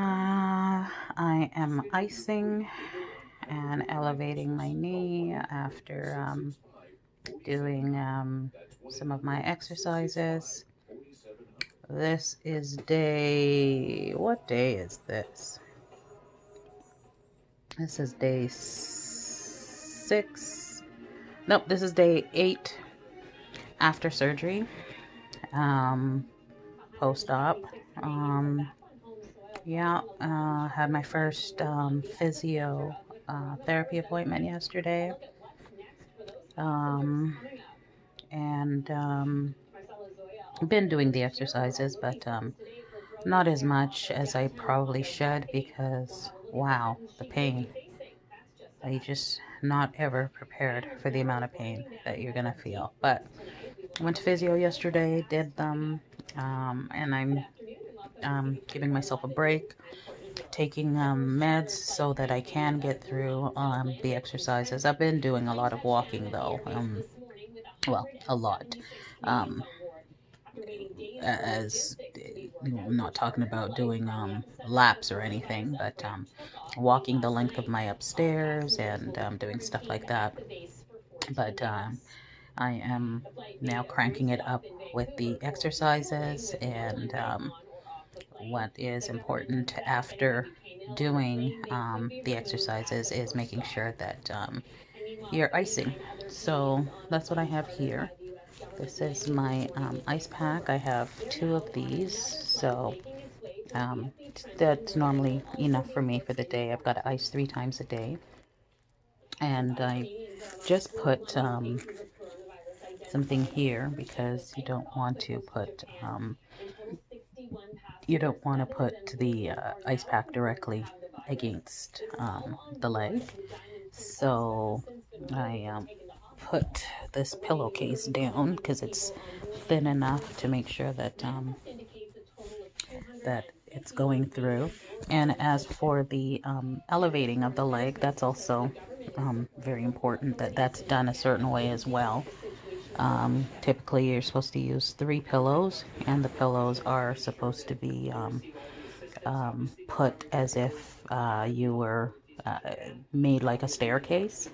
I am icing and elevating my knee after doing some of my exercises. This is what day is this? This is day 6. Nope, this is day 8 after surgery, post-op. Had my first physio therapy appointment yesterday. And been doing the exercises, but not as much as I probably should because, wow, the pain. You just not ever prepared for the amount of pain that you're gonna feel. But I went to physio yesterday, did them, and I'm giving myself a break, taking meds so that I can get through the exercises. I've been doing a lot of walking though, well, a lot. Um, as I'm not talking about doing laps or anything, but walking the length of my upstairs and doing stuff like that. But I am now cranking it up with the exercises, and what is important after doing the exercises is making sure that you're icing. So that's what I have here. This is my ice pack. I have 2 of these, so that's normally enough for me for the day. I've got to ice 3 times a day, and I just put something here because you don't want to put the ice pack directly against the leg. So I put this pillowcase down because it's thin enough to make sure that that it's going through. And as for the elevating of the leg, that's also very important that that's done a certain way as well. Typically, you're supposed to use 3 pillows, and the pillows are supposed to be put as if you were made like a staircase.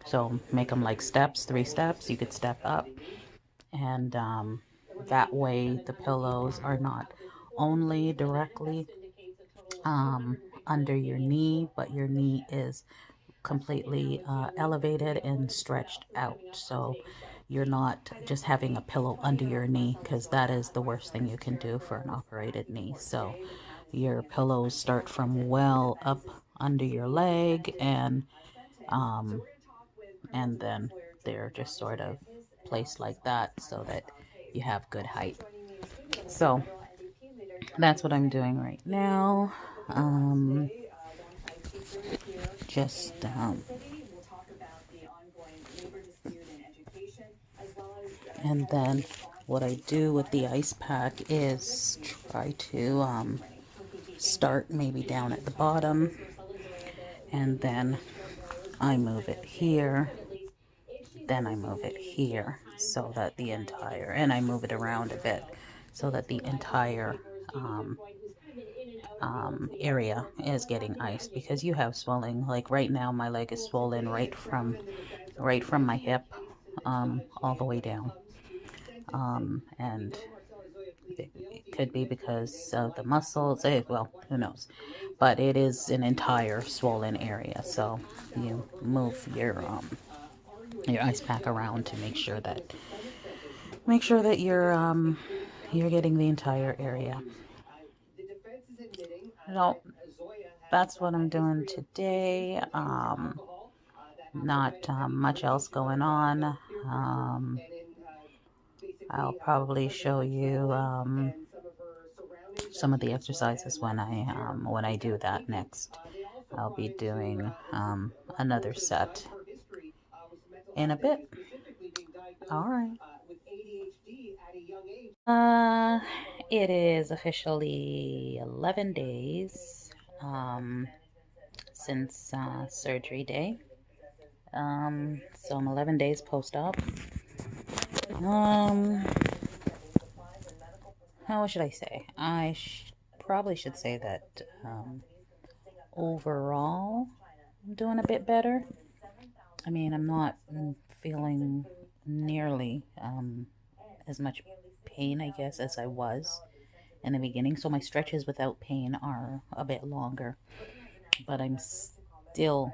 So make them like steps, 3 steps. You could step up, and that way the pillows are not only directly under your knee, but your knee is completely elevated and stretched out. So you're not just having a pillow under your knee, because that is the worst thing you can do for an operated knee. So your pillows start from well up under your leg, and then they're just sort of placed like that so that you have good height. So that's what I'm doing right now. Just and then what I do with the ice pack is try to start maybe down at the bottom, and then I move it here, then I move it here, so that the entire, and I move it around a bit so that the entire area is getting iced, because you have swelling. Like right now my leg is swollen right from my hip all the way down, and it could be because of the muscles. Well, who knows, but it is an entire swollen area. So you move your ice pack around to make sure that you're getting the entire area. So that's what I'm doing today. Not much else going on. I'll probably show you some of the exercises when I do that next. I'll be doing another set in a bit. All right. It is officially 11 days since surgery day. So I'm 11 days post-op. How should I say? I probably should say that overall I'm doing a bit better. I mean, I'm not feeling nearly as much pain, I guess, as I was in the beginning. So my stretches without pain are a bit longer, but I'm still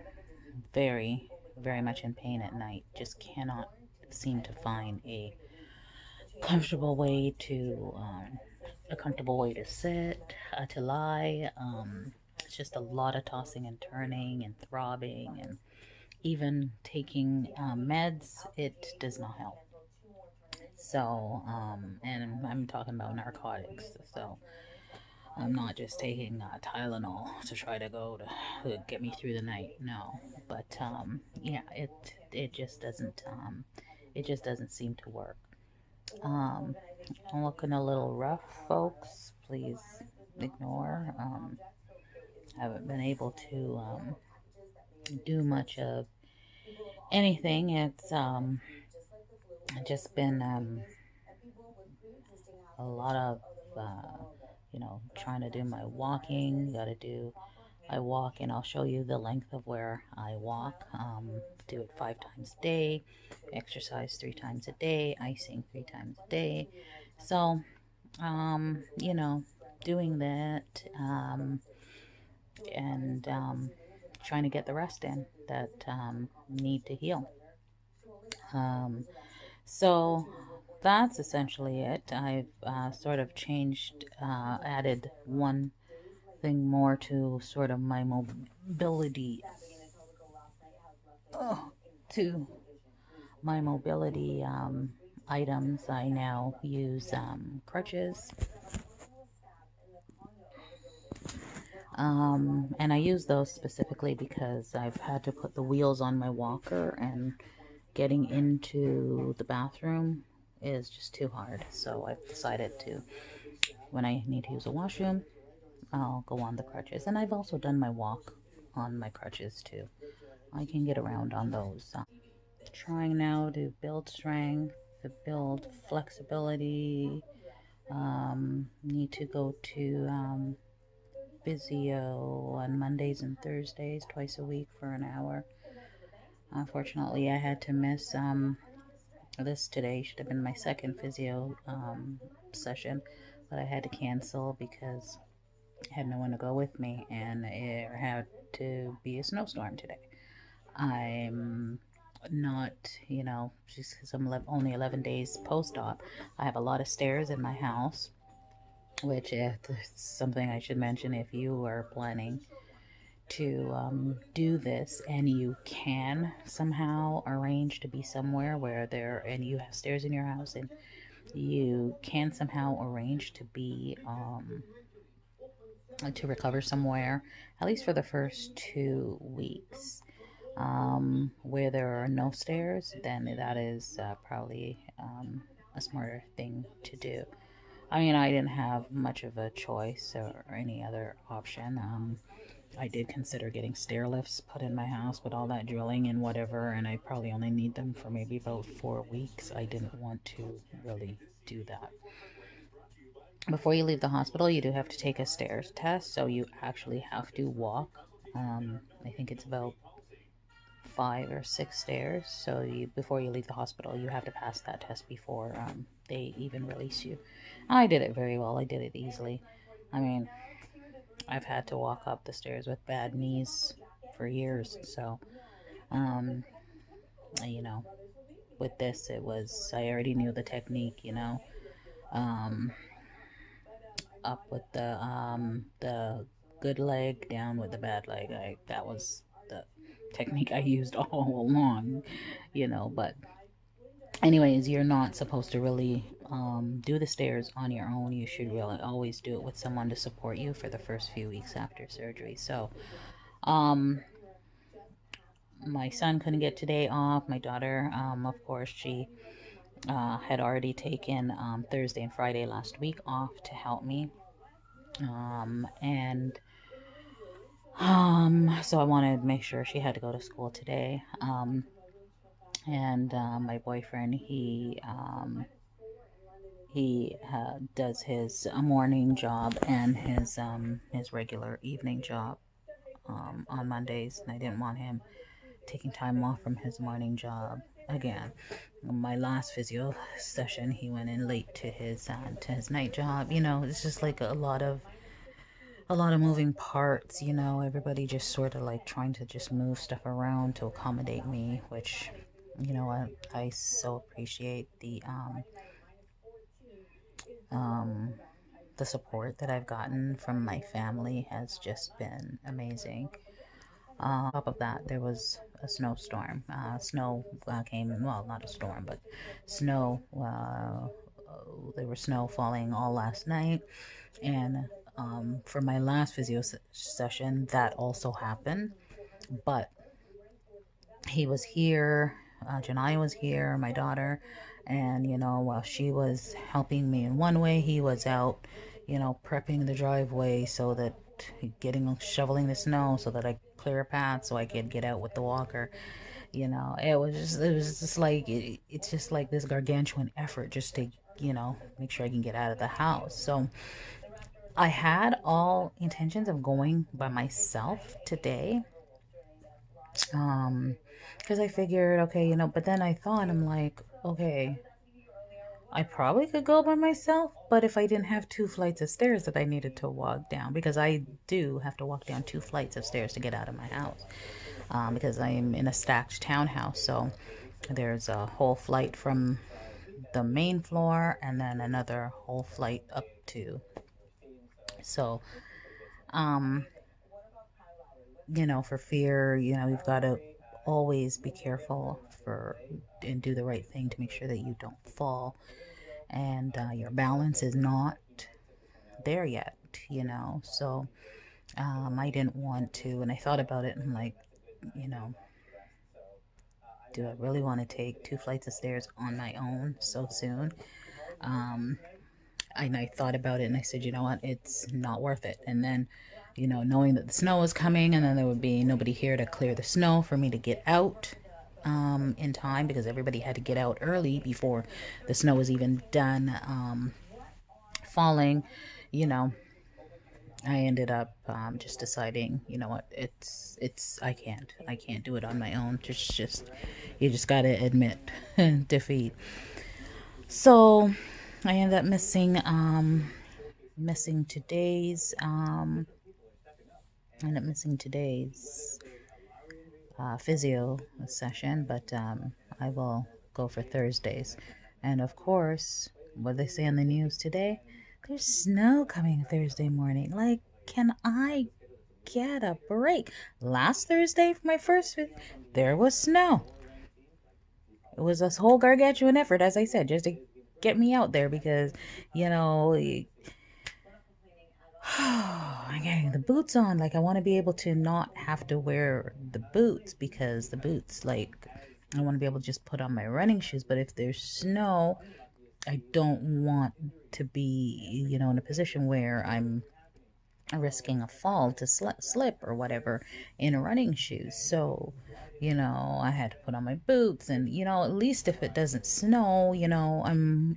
very, very much in pain at night. Just cannot seem to find comfortable way to a comfortable way to sit, to lie. It's just a lot of tossing and turning and throbbing, and even taking meds, it does not help. So, and I'm talking about narcotics. So, I'm not just taking Tylenol to try to get me through the night. No, but yeah, it just doesn't seem to work. Um, I'm looking a little rough, folks. Please ignore. Haven't been able to do much of anything. It's just been a lot of trying to do my walking. Got to do. I walk, and I'll show you the length of where I walk. Do it 5 times a day, exercise 3 times a day, icing 3 times a day. So, doing that, and trying to get the rest in that need to heal. So that's essentially it. I've sort of changed, added one thing more to sort of my mobility, to my mobility items. I now use crutches. And I use those specifically because I've had to put the wheels on my walker, and getting into the bathroom is just too hard. So I've decided to, when I need to use a washroom, I'll go on the crutches. And I've also done my walk on my crutches too. I can get around on those. Trying now to build strength, to build flexibility. Need to go to Physio on Mondays and Thursdays, twice a week for an hour. Unfortunately, I had to miss this today. Should have been my second physio session, but I had to cancel because I had no one to go with me, and it had to be a snowstorm today. I'm not, just because I'm only 11 days post-op, I have a lot of stairs in my house, which is something I should mention. If you are planning to do this, and you can somehow arrange to be somewhere where and you have stairs in your house, and you can somehow arrange to be to recover somewhere, at least for the first 2 weeks, where there are no stairs, then that is probably a smarter thing to do. I mean, I didn't have much of a choice or any other option. I did consider getting stair lifts put in my house with all that drilling and whatever, and I probably only need them for maybe about 4 weeks. I didn't want to really do that. Before you leave the hospital, you do have to take a stairs test, so you actually have to walk. I think it's about 5 or 6 stairs. So before you leave the hospital, you have to pass that test before they even release you. I did it very well. I did it easily. I mean, I've had to walk up the stairs with bad knees for years. So, um, you know, with this, I already knew the technique, um, up with the good leg, down with the bad leg. That was the technique I used all along, but anyways, you're not supposed to really do the stairs on your own. You should really always do it with someone to support you for the first few weeks after surgery. So, my son couldn't get today off. My daughter, of course, she had already taken Thursday and Friday last week off to help me. And so I wanted to make sure she had to go to school today. And my boyfriend, He does his morning job and his regular evening job on Mondays, and I didn't want him taking time off from his morning job again. My last physio session, he went in late to his night job. It's just like a lot of moving parts. Everybody just sort of like trying to just move stuff around to accommodate me, which I so appreciate the support that I've gotten from my family has just been amazing. On top of that, there was a snowstorm. Snow came, well, not a storm, but snow. There was snow falling all last night. And for my last physio session, that also happened. But he was here, Janai was here, my daughter, and while she was helping me in one way, he was out, prepping the driveway so that shoveling the snow so that I clear a path so I could get out with the walker. It was just like it's just like this gargantuan effort just to make sure I can get out of the house. So I had all intentions of going by myself today, because I figured, okay, but then I thought, I'm like, okay, I probably could go by myself, but if I didn't have 2 flights of stairs that I needed to walk down, because I do have to walk down 2 flights of stairs to get out of my house, because I am in a stacked townhouse, so there's a whole flight from the main floor and then another whole flight up to, so, um, for fear, you've got to always be careful and do the right thing to make sure that you don't fall and your balance is not there yet, so I didn't want to, and I thought about it, and I'm like, you know do I really want to take 2 flights of stairs on my own so soon? um and I thought about it, and I said, you know what, it's not worth it. And then, knowing that the snow was coming and then there would be nobody here to clear the snow for me to get out in time, because everybody had to get out early before the snow was even done falling, you know, I ended up just deciding, what, I can't do it on my own. Just you just gotta admit defeat. So I ended up missing today's physio session, but I will go for Thursdays. And of course, what they say on the news today, there's snow coming Thursday morning. Like, can I get a break? Last Thursday for my first, there was snow. It was this whole gargantuan effort, as I said, just to get me out there, because, I'm getting the boots on. Like, I want to be able to not have to wear the boots, because the boots, like, I want to be able to just put on my running shoes. But if there's snow, I don't want to be, in a position where I'm risking a fall to slip or whatever in running shoes. So, I had to put on my boots, and at least if it doesn't snow, I'm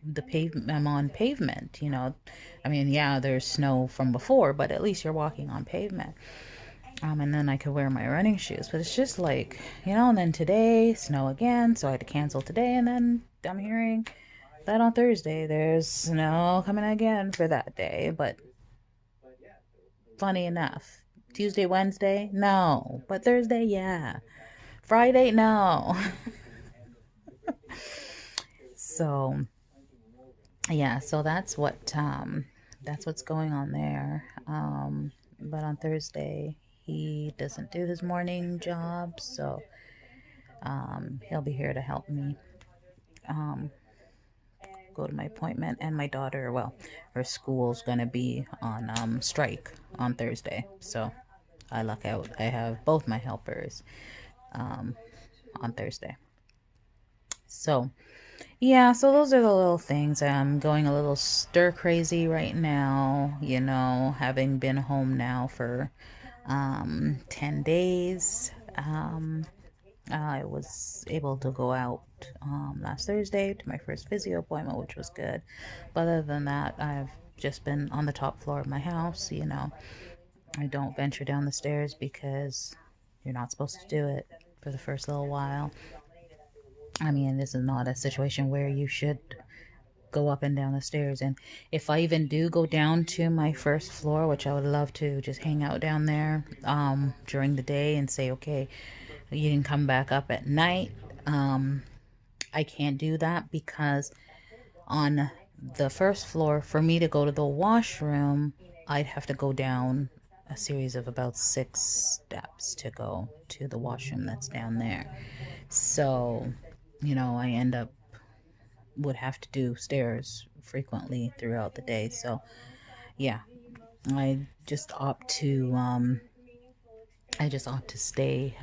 on pavement. I mean, yeah, there's snow from before, but at least you're walking on pavement. And then I could wear my running shoes. But it's just like, and then today, snow again, so I had to cancel today, and then I'm hearing that on Thursday there's snow coming again for that day. But funny enough, Tuesday, Wednesday, no. But Thursday, yeah. Friday, no. So, yeah, so that's what's going on there. But on Thursday, he doesn't do his morning job, so he'll be here to help me go to my appointment. And my daughter, well, her school's gonna be on strike on Thursday, so I luck out. I have both my helpers on Thursday. So, yeah, so those are the little things. I'm going a little stir crazy right now, having been home now for 10 days. I was able to go out last Thursday to my first physio appointment, which was good. But other than that, I've just been on the top floor of my house. I don't venture down the stairs because you're not supposed to do it for the first little while. I mean, this is not a situation where you should go up and down the stairs. And if I even do go down to my first floor, which I would love to just hang out down there during the day and say, okay, you can come back up at night. I can't do that because on the first floor, for me to go to the washroom, I'd have to go down a series of about 6 steps to go to the washroom that's down there. So, I end up would have to do stairs frequently throughout the day. So, yeah, I just opt to stay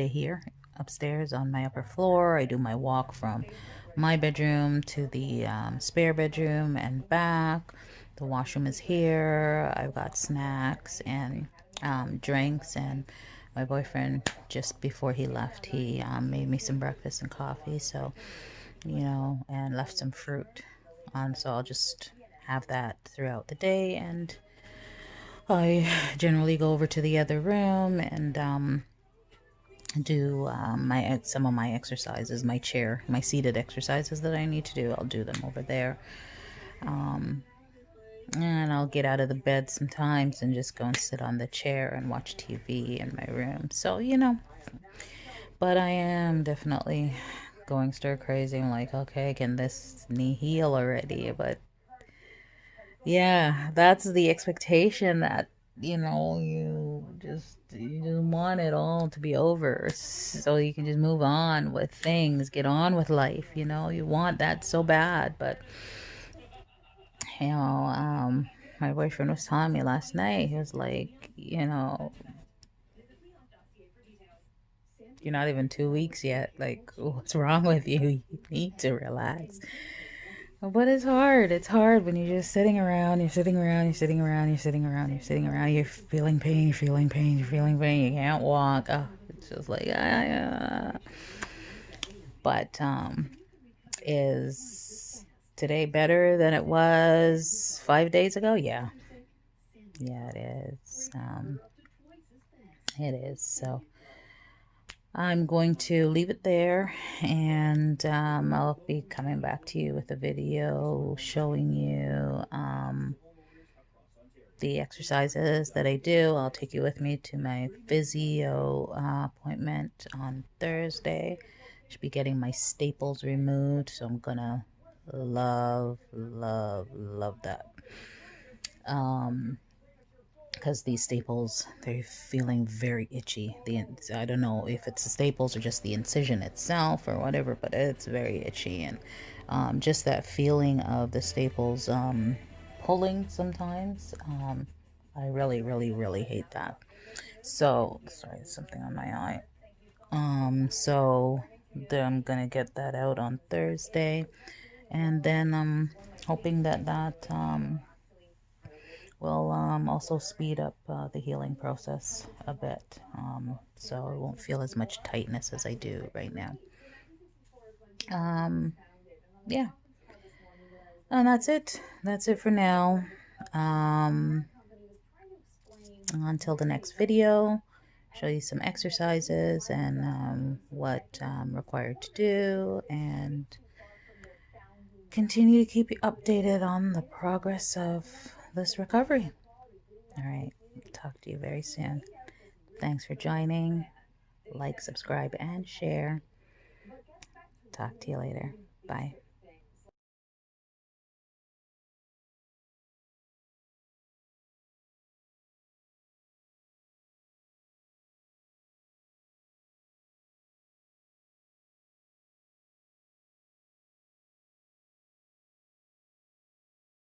here upstairs on my upper floor. I do my walk from my bedroom to the spare bedroom and back. The washroom is here. I've got snacks and drinks, and my boyfriend, just before he left, he made me some breakfast and coffee. So, and left some fruit. So I'll just have that throughout the day, and I generally go over to the other room and do some of my exercises, my seated exercises that I need to do. I'll do them over there. And I'll get out of the bed sometimes and just go and sit on the chair and watch TV in my room. So, but I am definitely going stir crazy. I'm like, okay, can this knee heal already? But yeah, that's the expectation that you just want it all to be over so you can just move on with things, get on with life. You want that so bad. But my boyfriend was telling me last night, he was like, you're not even 2 weeks yet. Like, what's wrong with you? You need to relax. But it's hard. It's hard when you're just sitting around, you're sitting around, you're sitting around, you're sitting around, you're sitting around, you're feeling pain, you're feeling pain, you're feeling pain, you can't walk. Oh, it's just like, But, is today better than it was 5 days ago? Yeah. Yeah, it is. It is. So I'm going to leave it there, and I'll be coming back to you with a video showing you the exercises that I do. I'll take you with me to my physio appointment on Thursday. Should be getting my staples removed, so I'm gonna love, love, love that. Because these staples, they're feeling very itchy. I don't know if it's the staples or just the incision itself or whatever, but it's very itchy. And just that feeling of the staples pulling sometimes, I really, really, really hate that. So, sorry, something on my eye. So I'm gonna get that out on Thursday, and then I'm hoping that will also speed up the healing process a bit, so I won't feel as much tightness as I do right now. Yeah, and that's it for now. Until the next video, show you some exercises and what I'm required to do, and continue to keep you updated on the progress of this recovery. All right, talk to you very soon. Thanks for joining. Like, subscribe, and share. Talk to you later. Bye.